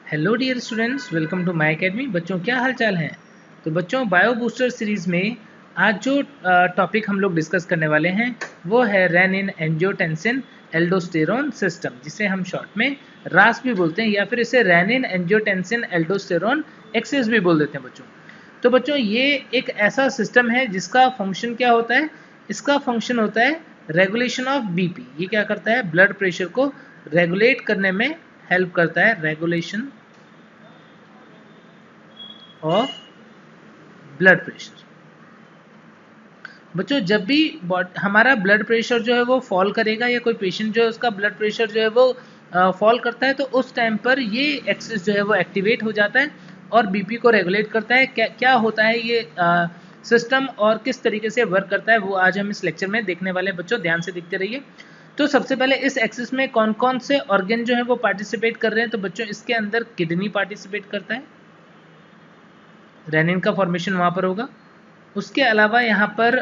Hello dear students, welcome to my academy. बच्चों क्या हाल चाल हैं। तो बच्चों बायो बूस्टर सीरीज़ में आज जो टॉपिक हम लोग डिस्कस करने वाले हैं वो है रेनिन एंजियोटेंसिन एल्डोस्टेरोन सिस्टम, जिसे हम शॉर्ट में रास भी बोलते हैं या फिर इसे रेनिन एंजियोटेंसिन एल्डोस्टेरोन एक्सिस भी बोल देते हैं बच्चों। तो बच्चों ये एक ऐसा सिस्टम है जिसका फंक्शन क्या होता है। इसका फंक्शन होता है रेगुलेशन ऑफ बीपी। ये क्या करता है, ब्लड प्रेशर को रेगुलेट करने में हेल्प करता है। Regulation of blood pressure. बच्चों जब भी हमारा ब्लड प्रेशर जो है वो फॉल करेगा या कोई पेशेंट जो है उसका ब्लड प्रेशर जो है वो फॉल करता है, तो उस टाइम पर ये एक्सिस जो है वो एक्टिवेट हो जाता है और बीपी को रेगुलेट करता है। क्या होता है ये सिस्टम और किस तरीके से वर्क करता है वो आज हम इस लेक्चर में देखने वाले हैं। बच्चों ध्यान से देखते रहिए। तो सबसे पहले इस एक्सिस में कौन कौन से ऑर्गन जो है वो पार्टिसिपेट कर रहे हैं। तो बच्चों इसके अंदर किडनी पार्टिसिपेट करता है, रेनिन का फॉर्मेशन वहाँ पर होगा। उसके अलावा यहाँ पर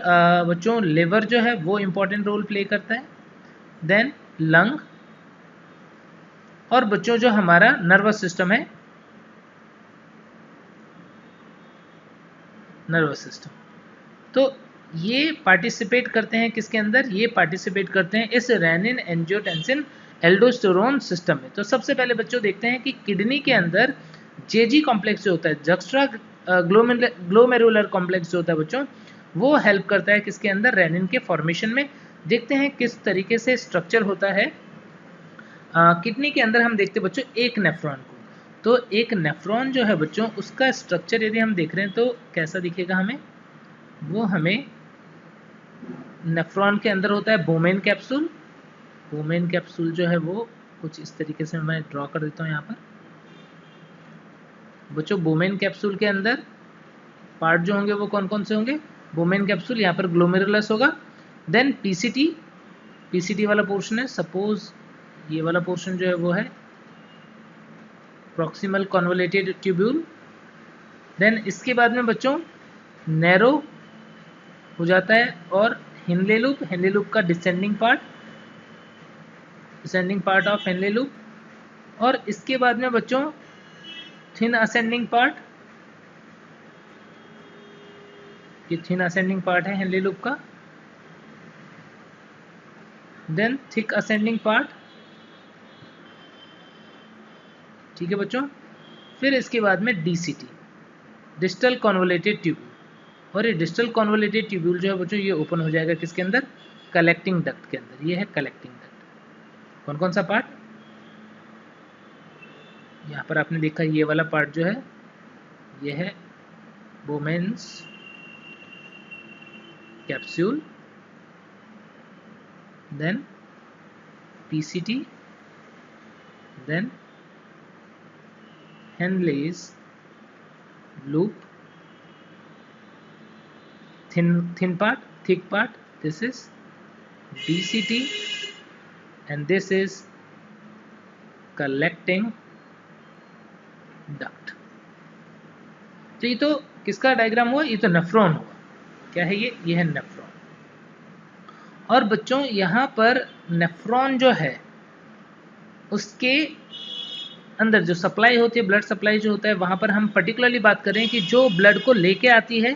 बच्चों लिवर जो है वो इम्पोर्टेंट रोल प्ले करता है। देन लंग और बच्चों जो हमारा नर्वस सिस्टम है, नर्वस सिस्टम, तो ये पार्टिसिपेट करते हैं किसके अंदर, ये पार्टिसिपेट करते हैं इस रेनिन एंजियोटेंसिन एल्डोस्टेरोन सिस्टम में। तो सबसे पहले बच्चों देखते हैं कि किडनी के अंदर जेजी कॉम्प्लेक्स जो होता है, जक्स्ट्रा ग्लोमेरुलर कॉम्प्लेक्स जो होता है बच्चों, वो हेल्प करता है किसके अंदर, रेनिन के फॉर्मेशन में। देखते हैं किस तरीके से स्ट्रक्चर होता है। किडनी के अंदर हम देखते हैं बच्चों एक नेफ्रॉन को। तो एक नेफ्रॉन जो है बच्चों उसका स्ट्रक्चर यदि हम देख रहे हैं तो कैसा दिखेगा हमें, वो हमें नेफ्रॉन के अंदर होता है बोमेन कैप्सूल। बोमेन कैप्सूल जो है वो कुछ इस तरीके से मैं ड्रॉ कर देता हूँ यहाँ पर। बच्चों बोमेन कैप्सूल के अंदर पार्ट जो होंगे वो कौन कौन से होंगे, बोमेन कैप्सूल, यहाँ पर ग्लोमेरुलस होगा। देन पीसीटी, पीसीटी वाला पोर्शन है, सपोज ये वाला पोर्शन जो है वो है प्रॉक्सिमल कॉन्वोलेटेड ट्यूब्यूल। देन इसके बाद में बच्चों नैरो हो जाता है और हिनले लूप, हिनले लूप का डिसेंडिंग पार्ट ऑफ हिनले लूप। और इसके बाद में बच्चों थिन असेंडिंग पार्ट, ये थिन असेंडिंग पार्ट है हिनले लूप का। देन थिक असेंडिंग पार्ट, ठीक है बच्चों। फिर इसके बाद में डीसीटी, डिस्टल कॉन्वोलेटेड ट्यूब्यूल। और ये डिस्टल कॉन्वोलेटेड ट्यूब्यूल जो है बच्चों ये ओपन हो जाएगा किसके अंदर, कलेक्टिंग डक्ट के अंदर। ये है कलेक्टिंग डक्ट। कौन कौन सा पार्ट, यहाँ पर आपने देखा ये वाला पार्ट जो है ये है Bowman's capsule, then PCT, then Henle's loop, thin part, thick part, this is DCT and this is collecting duct। तो ये तो किसका डायग्राम हुआ, ये तो नेफ्रॉन हुआ। क्या है ये है नेफ्रॉन। और बच्चों यहाँ पर नेफ्रॉन जो है उसके अंदर जो सप्लाई होती है, ब्लड सप्लाई जो होता है, वहाँ पर हम पर्टिकुलरली बात करें कि जो ब्लड को लेके आती है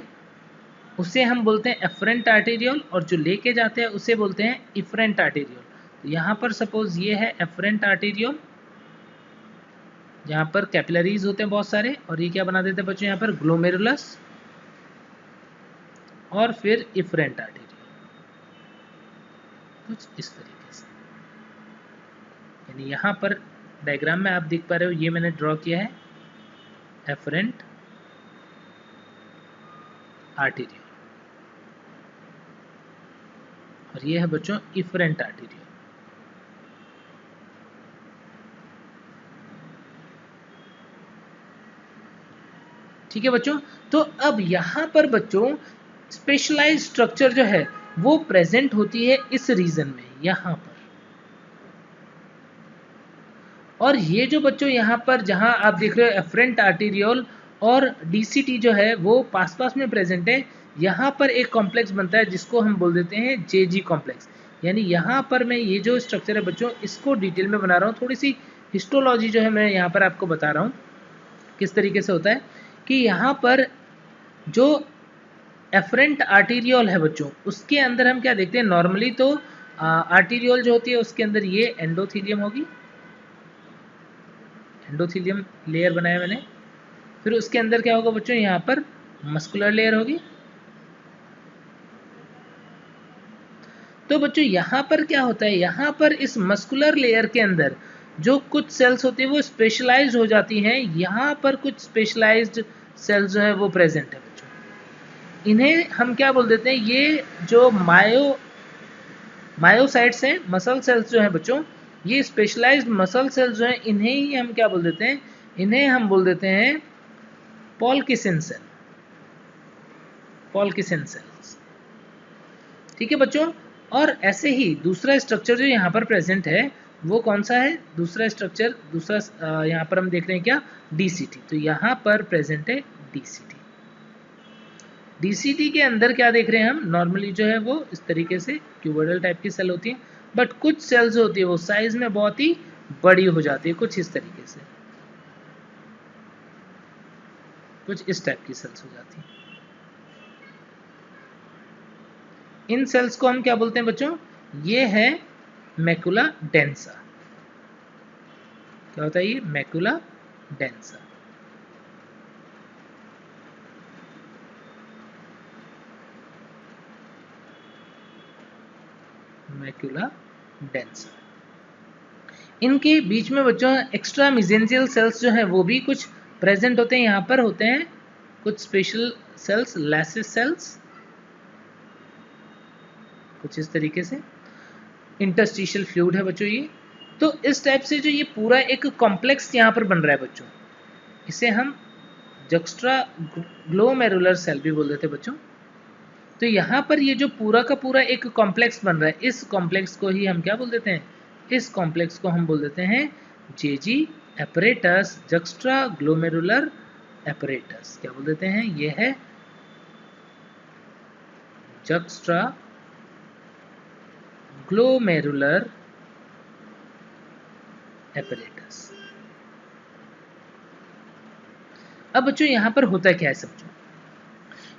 उसे हम बोलते हैं एफरेंट आर्टेरियोल और जो लेके जाते हैं उसे बोलते हैं इफरेंट आर्टेरियोल। तो यहाँ पर सपोज ये है एफरेंट आर्टेरियोल, जहाँ पर कैपिलरीज होते हैं बहुत सारे, और ये क्या बना देते हैं बच्चों यहाँ पर ग्लोमेरुलस, और फिर इफरेंट आर्टेरियोल, कुछ इस तरीके से। यानी यहाँ पर डायग्राम में आप देख पा रहे हो ये मैंने ड्रॉ किया है एफरेंट आर्टेरियल और ये है बच्चों इफरेंट आर्टेरियल। ठीक है बच्चों। तो अब यहाँ पर बच्चों स्पेशलाइज्ड स्ट्रक्चर जो है वो प्रेजेंट होती है इस रीजन में, यहाँ पर। और ये जो बच्चों यहाँ पर जहाँ आप देख रहे हो एफरेंट आर्टेरियोल और डीसीटी जो है वो पास पास में प्रेजेंट है। यहाँ पर एक कॉम्प्लेक्स बनता है जिसको हम बोल देते हैं जेजी कॉम्प्लेक्स। यानी यहाँ पर मैं ये जो स्ट्रक्चर है बच्चों इसको डिटेल में बना रहा हूँ, थोड़ी सी हिस्टोलॉजी जो है मैं यहाँ पर आपको बता रहा हूँ किस तरीके से होता है कि यहाँ पर जो एफरेंट आर्टीरियोल है बच्चों, उसके अंदर हम क्या देखते हैं, नॉर्मली तो आर्टीरियोल जो होती है उसके अंदर ये एंडोथीलियम होगी, एंडोथीलियम लेयर बनाया मैंने। फिर उसके अंदर क्या होगा बच्चों, यहाँ पर मस्कुलर लेयर होगी। तो बच्चों यहाँ पर क्या होता है, यहाँ पर इस मस्कुलर लेयर के अंदर जो कुछ सेल्स होती है वो स्पेशलाइज्ड हो जाती हैं। यहाँ पर कुछ स्पेशलाइज्ड सेल्स जो है वो प्रेजेंट है बच्चों। इन्हें हम क्या बोल देते हैं, ये जो मायोसाइट्स हैं, मसल सेल्स जो हैं बच्चों, ये स्पेशलाइज्ड मसल सेल्स जो हैं, इन्हें ही हम क्या बोल देते हैं, इन्हें हम बोल देते हैं पॉल्किसन सेल, पॉल्किसन सेल्स। ठीक है बच्चों। और ऐसे ही दूसरा स्ट्रक्चर जो यहाँ पर प्रेजेंट है वो कौन सा है, दूसरा स्ट्रक्चर, दूसरा यहाँ पर हम देख रहे हैं क्या, डीसीटी। तो यहाँ पर प्रेजेंट है डीसीटी। डीसीटी के अंदर क्या देख रहे हैं हम, नॉर्मली जो है वो इस तरीके से क्यूबोइडल टाइप की सेल होती है, बट कुछ सेल्स होती है वो साइज में बहुत ही बड़ी हो जाती है, कुछ इस तरीके से, कुछ इस टाइप की सेल्स हो जाती है। इन सेल्स को हम क्या बोलते हैं बच्चों, ये है मैकुला डेंसा। क्या होता है ये, मैकुला डेंसा। Macula densa. इनके बीच में बच्चों एक्स्ट्रा मेसेंजियल सेल्स जो है वो भी कुछ प्रेजेंट होते हैं, यहाँ पर होते हैं कुछ स्पेशल सेल्स, लैसिस सेल्स, कुछ इस तरीके से। इंटरस्टिशियल फ्लूइड है बच्चों ये। तो इस टाइप से जो ये पूरा एक कॉम्प्लेक्स यहाँ पर बन रहा है बच्चों, इसे हम जक्स्ट्रा ग्लोमेरुलर सेल भी बोल देते हैं बच्चों। तो यहाँ पर ये जो पूरा का पूरा एक कॉम्प्लेक्स बन रहा है, इस कॉम्प्लेक्स को ही हम क्या बोल देते हैं, इस कॉम्प्लेक्स को हम बोल देते हैं जेजी एपरेटस, जक्स्ट्रा ग्लोमेरुलर एपरेटस। क्या बोल देते हैं, ये है जक्स्ट्रा ग्लोमेरुलर एपरेटस। अब बच्चों यहाँ पर होता क्या है समझो,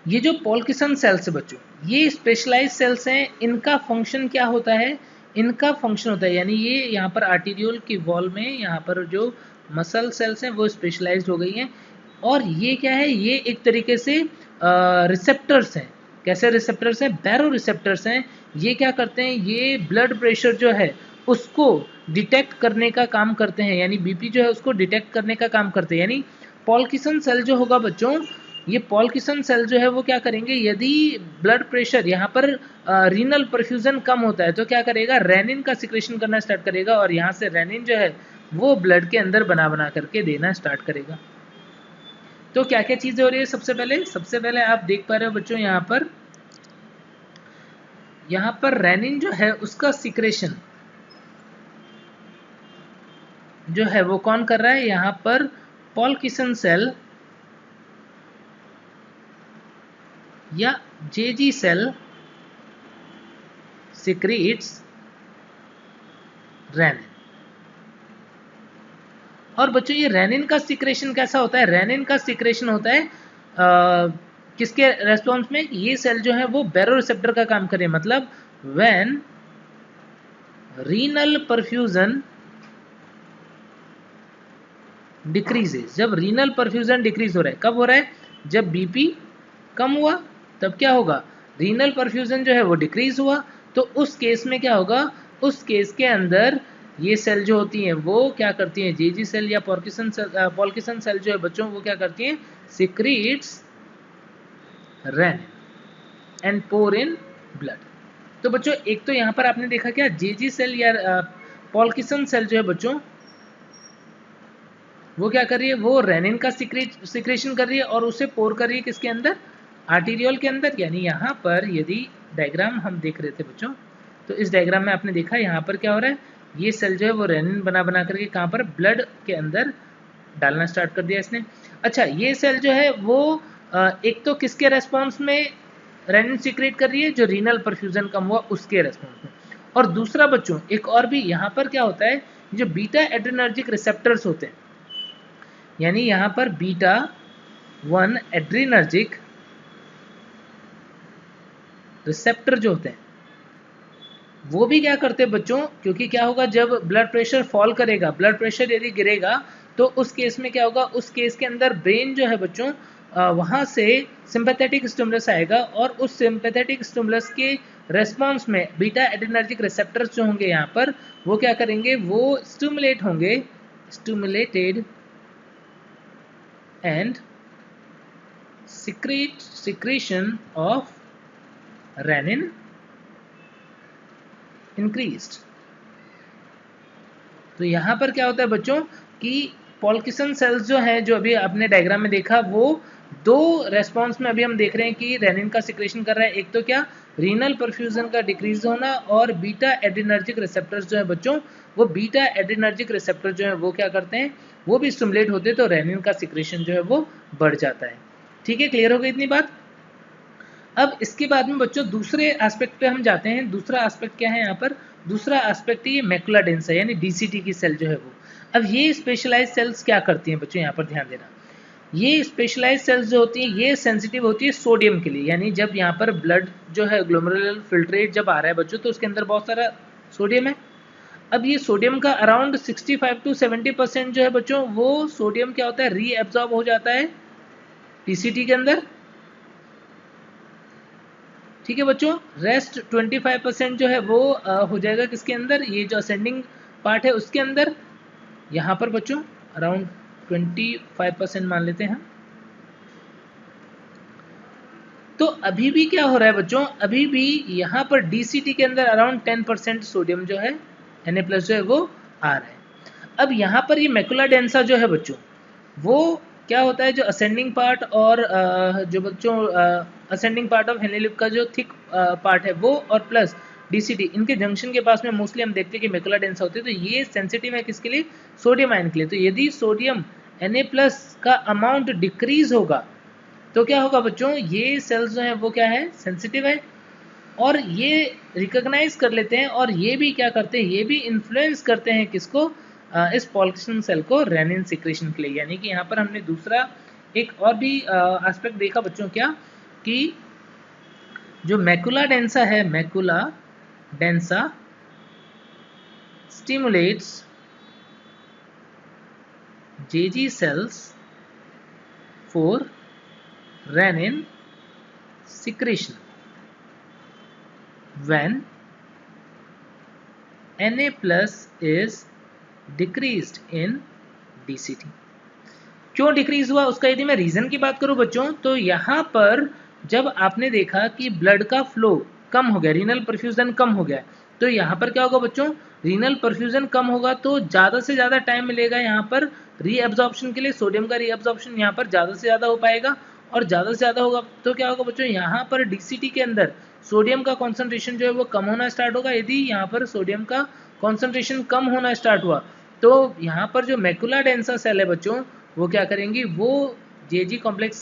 ये जो पॉल्किसन सेल्स है बच्चों, ये स्पेशलाइज्ड सेल्स हैं। इनका फंक्शन क्या होता है, इनका फंक्शन होता है, यानी ये यहाँ पर आर्टीरियोल की वॉल में यहाँ पर जो मसल सेल्स हैं वो स्पेशलाइज्ड हो गई हैं। और ये क्या है, ये एक तरीके से रिसेप्टर्स हैं। कैसे रिसेप्टर्स हैं, बैरो रिसेप्टर्स हैं। ये क्या करते हैं, ये ब्लड प्रेशर जो है उसको डिटेक्ट करने का काम करते हैं, यानी बीपी जो है उसको डिटेक्ट करने का काम करते हैं। यानी पॉल्किसन सेल जो होगा बच्चों, ये पॉल्किसन सेल जो है वो क्या करेंगे, यदि ब्लड प्रेशर यहाँ पर रीनल परफ्यूजन कम होता है तो क्या करेगा, रेनिन का सिक्रेशन करना स्टार्ट करेगा, और यहाँ से रेनिन जो है वो ब्लड के अंदर बना करके देना स्टार्ट करेगा। तो क्या क्या चीजें हो रही है, सबसे पहले आप देख पा रहे हो बच्चों, यहाँ पर रेनिन जो है उसका सिक्रेशन जो है वो कौन कर रहा है, यहाँ पर पॉल्किसन सेल या जेजी सेल सिक्रीट्स रेनिन। और बच्चों ये रेनिन का सिक्रेशन कैसा होता है, रेनिन का सिक्रेशन होता है किसके रेस्पॉन्स में, ये सेल जो है वो बैरो रिसेप्टर का काम करे। मतलब व्हेन रीनल परफ्यूजन डिक्रीजेस, जब रीनल परफ्यूजन डिक्रीज हो रहा है, कब हो रहा है, जब बीपी कम हुआ तब क्या होगा, रीनल परफ्यूजन जो है वो डिक्रीज हुआ। तो उस केस में क्या होगा, उस केस के अंदर ये सेल जो होती हैं वो क्या करती हैं, जेजी सेल या पॉल्किसन सेल जो है बच्चों वो क्या करती हैं, secretes renin and pour in blood. तो बच्चों एक तो यहाँ पर आपने देखा क्या, जेजी सेल या पॉल्किसन सेल जो है बच्चों वो क्या कर रही है, वो रेनिन का सिक्रेशन कर रही है और उसे पोर कर रही है किसके अंदर, आर्टीरियोल के अंदर। यानी यहाँ पर यदि डायग्राम हम देख रहे थे बच्चों, तो इस डायग्राम में आपने देखा यहाँ पर क्या हो रहा है, ये सेल जो है वो रेनिन बना करके कहाँ पर, ब्लड के अंदर डालना स्टार्ट कर दिया इसने। अच्छा ये सेल जो है वो एक तो किसके रेस्पॉन्स में रेनिन सिक्रेट कर रही है, जो रीनल परफ्यूजन कम हुआ उसके रेस्पॉन्स में। और दूसरा बच्चों एक और भी यहाँ पर क्या होता है जो बीटा एड्रेनर्जिक रिसेप्टर्स होते हैं, यानी यहाँ पर बीटा 1 एड्रेनर्जिक रिसेप्टर जो होते हैं वो भी क्या करते हैं बच्चों, क्योंकि क्या होगा जब ब्लड प्रेशर फॉल करेगा, ब्लड प्रेशर यदि गिरेगा तो उस केस में क्या होगा, उस केस के अंदर ब्रेन जो है बच्चों वहाँ से सिंपैथेटिक स्टिमुलस आएगा और उस सिंपैथेटिक स्टिमुलस के रेस्पॉन्स में बीटा एड्रेनर्जिक रिसेप्टर्स जो होंगे यहाँ पर वो क्या करेंगे, वो स्टिमुलेट होंगे, stimulated and secretion of renin increased। तो यहाँ पर क्या होता है बच्चों कि पॉल्किसन सेल्स जो है, जो अभी आपने डायग्राम में देखा, वो दो रेस्पॉन्स में अभी हम देख रहे हैं कि रेनिन का सिक्रेशन कर रहा है। एक तो क्या, रीनल परफ्यूजन का डिक्रीज होना, और बीटा एड्रेनर्जिक रिसेप्टर्स जो है बच्चों, वो बीटा एड्रेनर्जिक रिसेप्टर जो है वो क्या करते हैं, वो भी स्टिमुलेट होते हैं, तो रेनिन का सिक्रेशन जो है वो बढ़ जाता है। ठीक है, क्लियर हो गई इतनी बात। अब इसके बाद में बच्चों दूसरे एस्पेक्ट पे हम जाते हैं। दूसरा एस्पेक्ट क्या है यहाँ पर, दूसरा एस्पेक्ट ये मैकुला डेंसा यानी डीसीटी की सेल जो है वो। अब ये स्पेशलाइज सेल्स क्या करती हैं बच्चों, यहाँ पर ध्यान देना, ये स्पेशलाइज सेल्स जो होती हैं ये सेंसिटिव होती है सोडियम के लिए। यानी जब यहाँ पर ब्लड जो है ग्लोमेरुलर फिल्ट्रेट जब आ रहा है बच्चों, तो उसके अंदर बहुत सारा सोडियम है। अब ये सोडियम का अराउंड 65 to 70% जो है बच्चों, वो सोडियम क्या होता है, रीएब्जॉर्ब हो जाता है टीसीटी के अंदर। ठीक है बच्चों, रेस्ट 25% जो है वो हो जाएगा किसके अंदर, ये जो असेंडिंग पार्ट है उसके अंदर। यहाँ पर बच्चों अराउंड 25% मान लेते हैं। तो अभी भी क्या हो रहा है बच्चों, अभी भी यहाँ पर डीसीटी के अंदर अराउंड 10% सोडियम जो है Na+ जो है वो आ रहा है। अब यहाँ पर ये मैकुला डेंसा जो है बच्चों, वो क्या होता है, जो असेंडिंग पार्ट और जो बच्चों असेंडिंग पार्ट ऑफ हेनी लिप का जो थिक पार्ट है वो, और प्लस डीसीटी, इनके जंक्शन के पास में मोस्टली हम देखते हैं कि मैकुला डेंसा होती है। तो ये सेंसिटिव है किसके लिए, सोडियम आयन के लिए। तो यदि सोडियम Na+ का अमाउंट डिक्रीज होगा तो क्या होगा बच्चों, ये सेल्स जो है वो क्या है, सेंसिटिव है, और ये रिकॉग्नाइज कर लेते हैं, और ये भी क्या करते हैं, ये भी इन्फ्लुएंस करते हैं किसको, इस पॉल्किसन सेल को रेनिन सिक्रेशन के लिए। यानी कि यहाँ पर हमने दूसरा एक और भी एस्पेक्ट देखा बच्चों, क्या कि जो मैकुला डेंसा है, macula densa stimulates JG cells for renin secretion when Na+ is decreased in DCT। क्यों डिक्रीज हुआ उसका यदि मैं रीजन की बात करूं बच्चों, तो यहाँ पर जब आपने देखा कि ब्लड का फ्लो कम हो गया, रीनल परफ्यूजन कम हो गया, तो यहाँ पर क्या होगा बच्चों, रीनल परफ्यूजन कम होगा तो ज़्यादा से ज़्यादा टाइम मिलेगा यहाँ पर रीएब्जॉर्प्शन के लिए। सोडियम का रीएब्जॉर्प्शन यहाँ पर ज़्यादा से ज़्यादा हो पाएगा, और ज़्यादा से ज़्यादा होगा तो क्या होगा बच्चों, यहाँ पर डीसीटी के अंदर सोडियम का कॉन्सेंट्रेशन जो है वो कम होना स्टार्ट होगा। यदि यहाँ पर सोडियम का कॉन्सेंट्रेशन कम होना स्टार्ट हुआ तो यहाँ पर जो मैकुला डेंसा सेल है बच्चों, वो क्या करेंगी, वो जेजी कॉम्प्लेक्स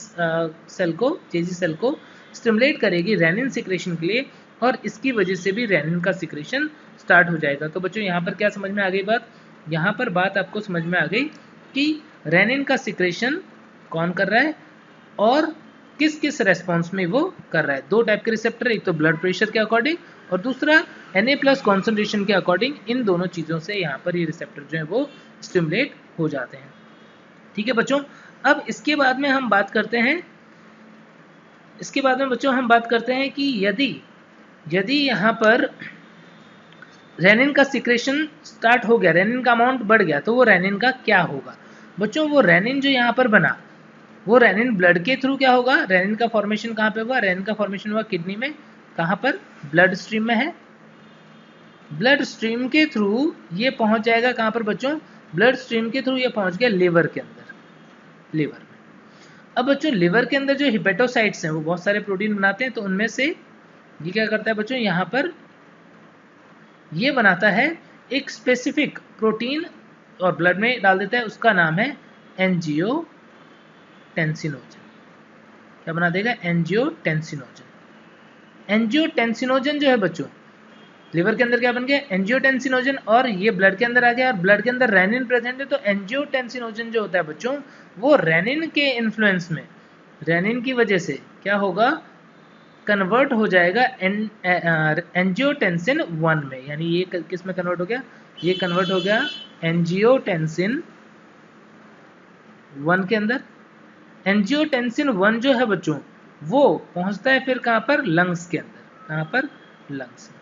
सेल को, जेजी सेल को स्टिमुलेट करेगी रेनिन सिक्रेशन के लिए, और इसकी वजह से भी रेनिन का सिक्रेशन स्टार्ट हो जाएगा। तो बच्चों यहाँ पर क्या समझ में आ गई बात, यहाँ पर बात आपको समझ में आ गई कि रेनिन का सिक्रेशन कौन कर रहा है और किस किस रेस्पॉन्स में वो कर रहा है। दो टाइप के रिसेप्टर, एक तो ब्लड प्रेशर के अकॉर्डिंग और दूसरा Na+ कॉन्सेंट्रेशन के अकॉर्डिंग। इन दोनों चीज़ों से यहाँ पर ये रिसेप्टर जो है वो स्टिमुलेट हो जाते हैं। ठीक है बच्चों, अब इसके बाद में हम बात करते हैं, इसके बाद में बच्चों हम बात करते हैं कि यदि यहाँ पर रेनिन का सिक्रेशन स्टार्ट हो गया, रेनिन का अमाउंट बढ़ गया, तो वो रेनिन का क्या होगा बच्चों, वो रेनिन जो यहाँ पर बना, वो रेनिन ब्लड के थ्रू क्या होगा, रेनिन का फॉर्मेशन कहाँ पे हुआ, रेनिन का फॉर्मेशन हुआ किडनी में, कहाँ पर, ब्लड स्ट्रीम में है। ब्लड स्ट्रीम के थ्रू ये पहुंच जाएगा कहाँ पर बच्चों, ब्लड स्ट्रीम के थ्रू ये पहुंच गया लिवर के अंदर, लिवर में। अब बच्चों लिवर के अंदर जो हिपेटोसाइट्स हैं वो बहुत सारे प्रोटीन बनाते हैं, तो उनमें से ये क्या करता है बच्चों, यहाँ पर ये बनाता है एक स्पेसिफिक प्रोटीन और ब्लड में डाल देता है, उसका नाम है एंजियोटेंसिनोजन। क्या बना देगा, एंजियोटेंसिनोजन। एंजियोटेंसिनोजन जो है बच्चों, लिवर के अंदर क्या बन गया, एंजियोटेंसिनोजन, और ये ब्लड के अंदर आ गया, और ब्लड के अंदर रेनिन प्रेजेंट है, तो एंजियोटेंसिनोजन जो होता है बच्चों वो रेनिन के इन्फ्लुएंस में, रेनिन की वजह से क्या होगा, कन्वर्ट हो जाएगा एंजियोटेंसिन 1 में। यानी ये किस में कन्वर्ट हो गया, ये कन्वर्ट हो गया एंजियोटेंसिन 1 के अंदर। एंजियोटेंसिन 1 जो है बच्चों वो पहुंचता है फिर कहां पर, लंग्स के अंदर, कहां पर, लंग्स में।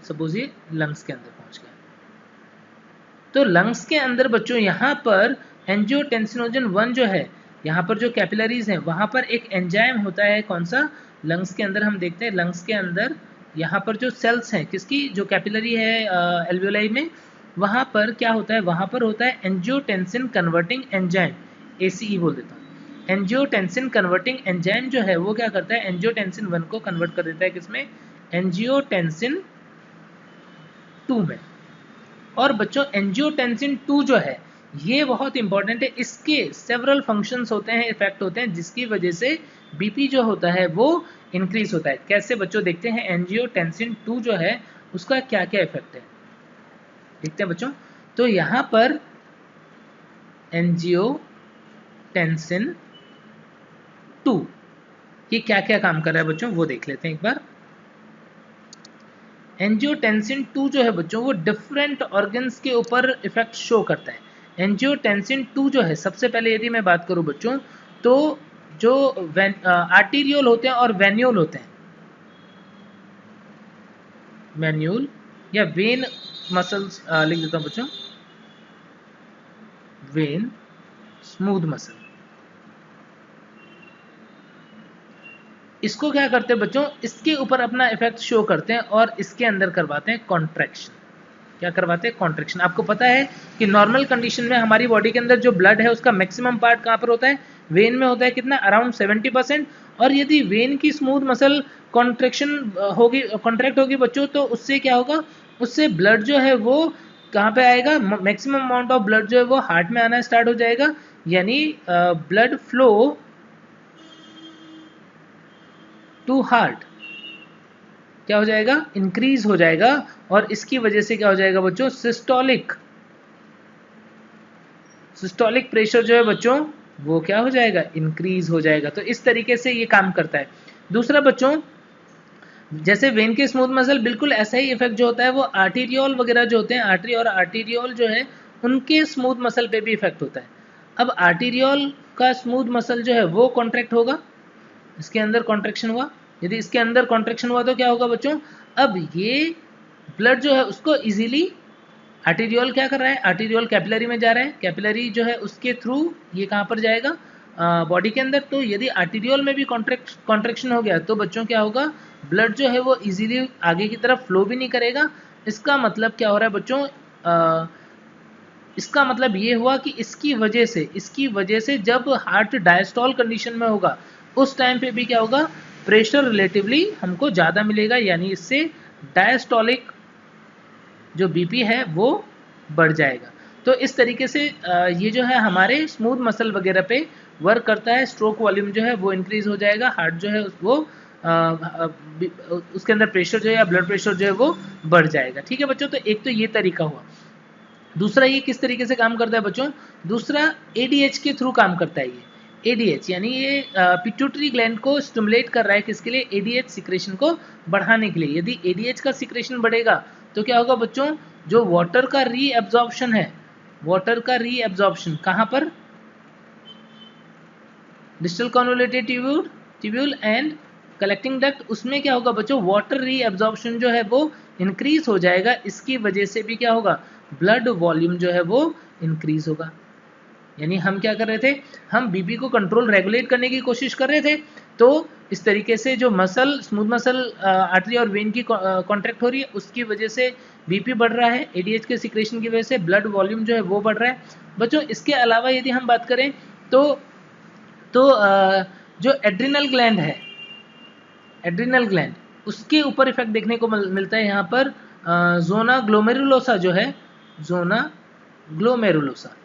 सपोज ये लंग्स के अंदर पहुंच गया, तो लंग्स के अंदर बच्चों यहां पर एंजियोटेंसिनोजन 1 जो है, यहाँ पर जो कैपिलरीज हैं वहाँ पर एक एंजाइम होता है, कौन सा, लंग्स के अंदर हम देखते हैं, लंग्स के अंदर यहाँ पर जो सेल्स हैं किसकी, जो कैपिलरी है एल्वियोलाई में, वहाँ पर क्या होता है, वहाँ पर होता है एंजियोटेंसिन कन्वर्टिंग एंजाइम, ACE बोल देता हूँ। एंजियोटेंसिन कन्वर्टिंग एंजाइम जो है वो क्या करता है, एंजियोटेंसिन 1 को कन्वर्ट कर देता है किसमें, एंजियोटेंसिन 2 में। और बच्चों एंजियोटेंसिन 2 जो है ये बहुत इंपॉर्टेंट है, इसके सेवरल फंक्शंस होते हैं, इफेक्ट होते हैं, जिसकी वजह से बीपी जो होता है वो इंक्रीज होता है। कैसे बच्चों, देखते हैं एंजियोटेंसिन 2 जो है उसका क्या क्या इफेक्ट है, देखते हैं बच्चों। तो यहाँ पर एंजियोटेंसिन 2 ये क्या क्या काम कर रहा है बच्चों, वो देख लेते हैं एक बार। एंजियोटेंसिन 2 जो है बच्चों वो डिफरेंट ऑर्गन्स के ऊपर इफेक्ट शो करता है। एंजियोटेंसिन 2 जो है, सबसे पहले यदि मैं बात करूं बच्चों, तो जो आर्टीरियोल होते हैं और वेन्यूल होते हैं, वेन्यूल या वेन मसल्स लिख देता हूं बच्चों, वेन, स्मूथ मसल, इसको क्या करते हैं बच्चों, इसके ऊपर अपना इफेक्ट शो करते हैं और इसके अंदर करवाते हैं कॉन्ट्रैक्शन। क्या करवाते हैं, कॉन्ट्रैक्शन। आपको पता है कि नॉर्मल कंडीशन में हमारी बॉडी के अंदर जो ब्लड है उसका मैक्सिमम पार्ट कहाँ पर होता है, वेन में होता है, कितना, अराउंड 70%। और यदि वेन की स्मूथ मसल कॉन्ट्रैक्शन होगी, कॉन्ट्रैक्ट होगी बच्चों, तो उससे क्या होगा, उससे ब्लड जो है वो कहाँ पे आएगा, मैक्सिमम अमाउंट ऑफ ब्लड जो है वो हार्ट में आना स्टार्ट हो जाएगा, यानी ब्लड फ्लो टू हार्ट क्या हो जाएगा, इंक्रीज हो जाएगा। और इसकी वजह से क्या हो जाएगा बच्चों, सिस्टोलिक प्रेशर जो है बच्चों वो क्या हो जाएगा, इंक्रीज हो जाएगा। तो इस तरीके से ये काम करता है। दूसरा बच्चों, जैसे वेन के स्मूथ मसल, बिल्कुल ऐसा ही इफेक्ट जो होता है वो आर्टीरियोल वगैरह जो होते हैं, आर्टरी और आर्टीरियोल जो है उनके स्मूथ मसल पे भी इफेक्ट होता है। अब आर्टीरियोल का स्मूथ मसल जो है वो कॉन्ट्रैक्ट होगा, इसके अंदर कॉन्ट्रैक्शन हुआ, यदि इसके अंदर कॉन्ट्रैक्शन हुआ तो क्या होगा बच्चों, अब ये ब्लड जो है उसको इजीली, आर्टीरियोल क्या कर रहा है, आर्टीरियोल कैपिलरी में जा रहा है, कैपिलरी जो है उसके थ्रू ये कहाँ पर जाएगा, बॉडी के अंदर। तो यदि आर्टीरियोल में भी कॉन्ट्रैक्शन हो गया तो बच्चों क्या होगा, ब्लड जो है वो इजीली आगे की तरफ फ्लो भी नहीं करेगा। इसका मतलब क्या हो रहा है बच्चों, इसका मतलब ये हुआ कि इसकी वजह से जब हार्ट डायस्टोल कंडीशन में होगा उस टाइम पे भी क्या होगा, प्रेशर रिलेटिवली हमको ज़्यादा मिलेगा, यानी इससे डायस्टोलिक जो बीपी है वो बढ़ जाएगा। तो इस तरीके से ये जो है हमारे स्मूथ मसल वगैरह पे वर्क करता है। स्ट्रोक वॉल्यूम जो है वो इंक्रीज हो जाएगा, हार्ट जो है वो उसके अंदर प्रेशर जो है या ब्लड प्रेशर जो है वो बढ़ जाएगा। ठीक है बच्चों, तो एक तो ये तरीका हुआ। दूसरा ये किस तरीके से काम करता है बच्चों, दूसरा ADH के थ्रू काम करता है। ये ADH यानी ये पिट्यूटरी ग्लैंड को स्टिमुलेट कर रहा है, किसके लिए, ADH सिक्रेशन को बढ़ाने के लिए। यदि ADH का सिक्रेशन बढ़ेगा तो क्या होगा बच्चों, जो वाटर का रीएब्जॉर्प्शन है, वाटर का रीएब्जॉर्प्शन कहाँ पर, distal convoluted tubule and collecting duct, उसमें क्या होगा बच्चों, वाटर रीएब्जॉर्प्शन जो है वो इंक्रीज हो जाएगा। इसकी वजह से भी क्या होगा, ब्लड वॉल्यूम जो है वो इंक्रीज होगा। यानी हम क्या कर रहे थे, हम बीपी को कंट्रोल रेगुलेट करने की कोशिश कर रहे थे। तो इस तरीके से जो मसल, स्मूथ मसल, आर्टरी और वेन की कॉन्ट्रैक्ट हो रही है, उसकी वजह से बीपी बढ़ रहा है, ADH के सिक्रेशन की वजह से ब्लड वॉल्यूम जो है वो बढ़ रहा है बच्चों। इसके अलावा यदि हम बात करें तो जो एड्रिनल ग्लैंड है, एड्रिनल ग्लैंड, उसके ऊपर इफेक्ट देखने को मिलता है। यहाँ पर जोना ग्लोमेरुलोसा जो है, जोना ग्लोमेरुलोसा,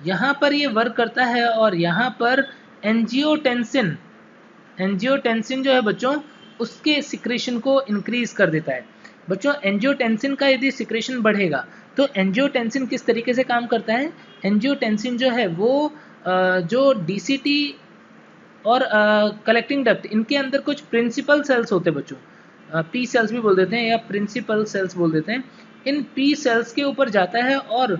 यहाँ पर ये वर्क करता है और यहाँ पर एंजियोटेंसिन एंजियोटेंसिन जो है बच्चों उसके सिक्रेशन को इंक्रीज कर देता है। बच्चों एंजियोटेंसिन का यदि सिक्रेशन बढ़ेगा तो एंजियोटेंसिन किस तरीके से काम करता है, एंजियोटेंसिन जो है वो जो डीसीटी और कलेक्टिंग डक्ट इनके अंदर कुछ प्रिंसिपल सेल्स होते हैं बच्चों, पी सेल्स भी बोल देते हैं या प्रिंसिपल सेल्स बोल देते हैं। इन पी सेल्स के ऊपर जाता है और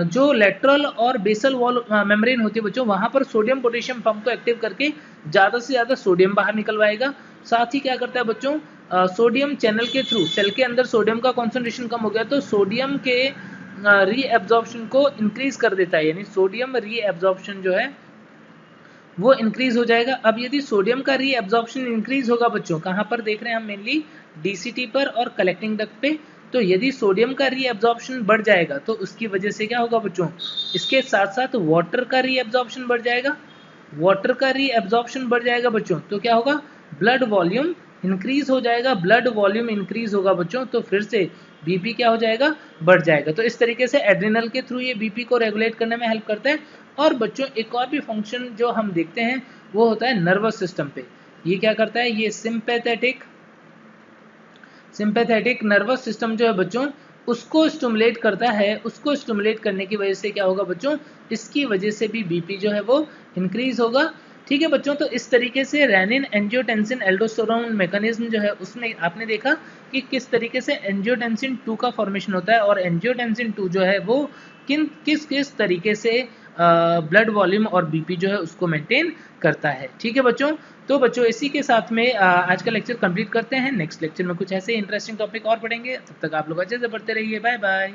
जो लेटरल और बेसल वॉल मेम्ब्रेन होती है बच्चों वहाँ पर सोडियम पोटेशियम पंप को एक्टिव करके ज़्यादा से ज़्यादा सोडियम बाहर निकलवाएगा। साथ ही क्या करता है बच्चों, सोडियम चैनल के थ्रू सेल के अंदर सोडियम का कॉन्सेंट्रेशन कम हो गया तो सोडियम के रीएब्जॉर्प्शन को इंक्रीज कर देता है, यानी सोडियम रीएब्जॉर्प्शन जो है वो इंक्रीज हो जाएगा। अब यदि सोडियम का रीएब्जॉर्प्शन इंक्रीज होगा बच्चों, कहाँ पर देख रहे हैं हम, मेनली डीसीटी पर और कलेक्टिंग डक्ट पे, तो यदि सोडियम का रीएब्जॉर्प्शन बढ़ जाएगा तो उसकी वजह से क्या होगा बच्चों, इसके साथ साथ वाटर का रीएब्जॉर्प्शन बढ़ जाएगा। वाटर का रीएब्जॉर्प्शन बढ़ जाएगा बच्चों तो क्या होगा, ब्लड वॉल्यूम इंक्रीज हो जाएगा। ब्लड वॉल्यूम इंक्रीज होगा बच्चों तो फिर से बीपी क्या हो जाएगा, बढ़ जाएगा। तो इस तरीके से एड्रिनल के थ्रू ये बीपी को रेगुलेट करने में हेल्प करता है। और बच्चों एक और भी फंक्शन जो हम देखते हैं वो होता है नर्वस सिस्टम पे। ये क्या करता है, ये सिंपैथेटिक नर्वस सिस्टम जो है बच्चों उसको स्टिमुलेट करता है। उसको स्टिमुलेट करने की वजह से क्या होगा बच्चों, इसकी वजह से भी बीपी जो है वो इंक्रीज होगा। ठीक है बच्चों, तो इस तरीके से रेनिन एंजियोटेंसिन एल्डोस्टेरोन मैकेनिज्म जो है उसमें आपने देखा कि किस तरीके से एंजियोटेंसिन 2 का फॉर्मेशन होता है और एंजियोटेंसिन 2 जो है वो किस तरीके से ब्लड वॉल्यूम और बीपी जो है उसको मेंटेन करता है। ठीक है बच्चों, तो बच्चों इसी के साथ में आज का लेक्चर कंप्लीट करते हैं। नेक्स्ट लेक्चर में कुछ ऐसे इंटरेस्टिंग टॉपिक और पढ़ेंगे, तब तक आप लोग अच्छे से पढ़ते रहिए। Bye bye.